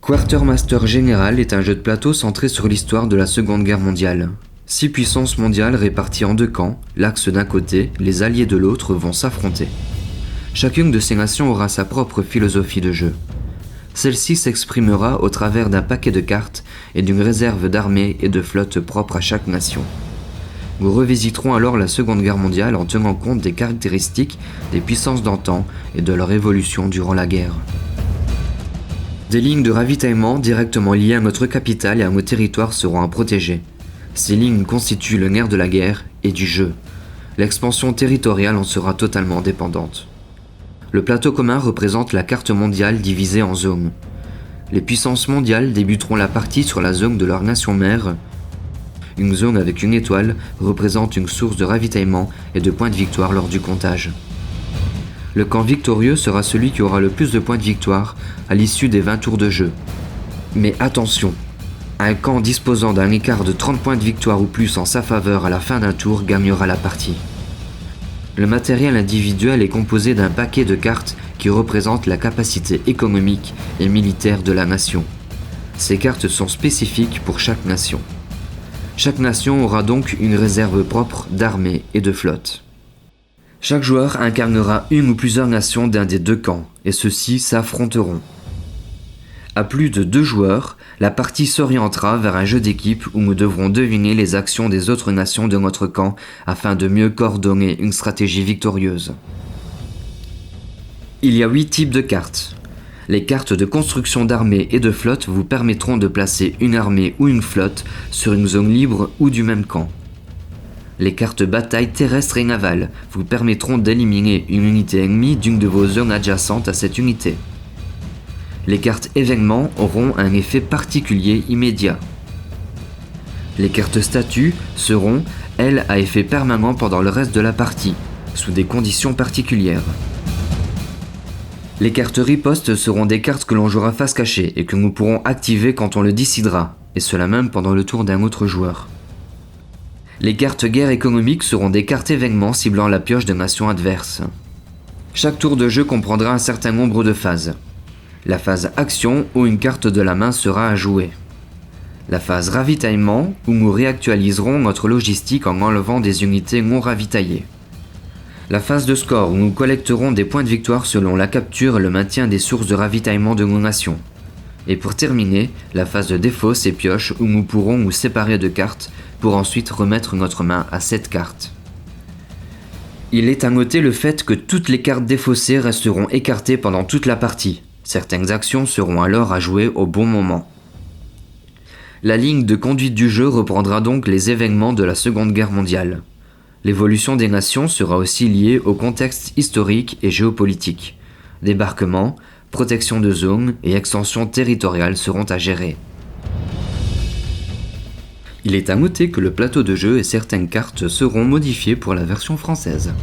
Quartermaster Général est un jeu de plateau centré sur l'histoire de la Seconde Guerre mondiale. 6 puissances mondiales réparties en 2 camps, l'Axe d'un côté, les Alliés de l'autre vont s'affronter. Chacune de ces nations aura sa propre philosophie de jeu. Celle-ci s'exprimera au travers d'un paquet de cartes et d'une réserve d'armées et de flottes propres à chaque nation. Nous revisiterons alors la Seconde Guerre mondiale en tenant compte des caractéristiques des puissances d'antan et de leur évolution durant la guerre. Des lignes de ravitaillement directement liées à notre capitale et à nos territoires seront à protéger. Ces lignes constituent le nerf de la guerre et du jeu. L'expansion territoriale en sera totalement dépendante. Le plateau commun représente la carte mondiale divisée en zones. Les puissances mondiales débuteront la partie sur la zone de leur nation mère. Une zone avec une étoile représente une source de ravitaillement et de points de victoire lors du comptage. Le camp victorieux sera celui qui aura le plus de points de victoire à l'issue des 20 tours de jeu. Mais attention, un camp disposant d'un écart de 30 points de victoire ou plus en sa faveur à la fin d'un tour gagnera la partie. Le matériel individuel est composé d'un paquet de cartes qui représentent la capacité économique et militaire de la nation. Ces cartes sont spécifiques pour chaque nation. Chaque nation aura donc une réserve propre d'armées et de flottes. Chaque joueur incarnera une ou plusieurs nations d'un des 2 camps, et ceux-ci s'affronteront. À plus de 2 joueurs, la partie s'orientera vers un jeu d'équipe où nous devrons deviner les actions des autres nations de notre camp afin de mieux coordonner une stratégie victorieuse. Il y a 8 types de cartes. Les cartes de construction d'armées et de flottes vous permettront de placer une armée ou une flotte sur une zone libre ou du même camp. Les cartes bataille terrestre et navale vous permettront d'éliminer une unité ennemie d'une de vos zones adjacentes à cette unité. Les cartes événements auront un effet particulier immédiat. Les cartes statuts seront, elles, à effet permanent pendant le reste de la partie, sous des conditions particulières. Les cartes riposte seront des cartes que l'on jouera face cachée et que nous pourrons activer quand on le décidera, et cela même pendant le tour d'un autre joueur. Les cartes guerre économique seront des cartes événements ciblant la pioche de nations adverses. Chaque tour de jeu comprendra un certain nombre de phases. La phase action où une carte de la main sera à jouer. La phase ravitaillement où nous réactualiserons notre logistique en enlevant des unités non ravitaillées. La phase de score où nous collecterons des points de victoire selon la capture et le maintien des sources de ravitaillement de nos nations. Et pour terminer, la phase de défausse et pioche où nous pourrons nous séparer de cartes pour ensuite remettre notre main à cette carte. Il est à noter le fait que toutes les cartes défaussées resteront écartées pendant toute la partie. Certaines actions seront alors à jouer au bon moment. La ligne de conduite du jeu reprendra donc les événements de la Seconde Guerre mondiale. L'évolution des nations sera aussi liée au contexte historique et géopolitique. Débarquement, protection de zones et extension territoriale seront à gérer. Il est à noter que le plateau de jeu et certaines cartes seront modifiés pour la version française.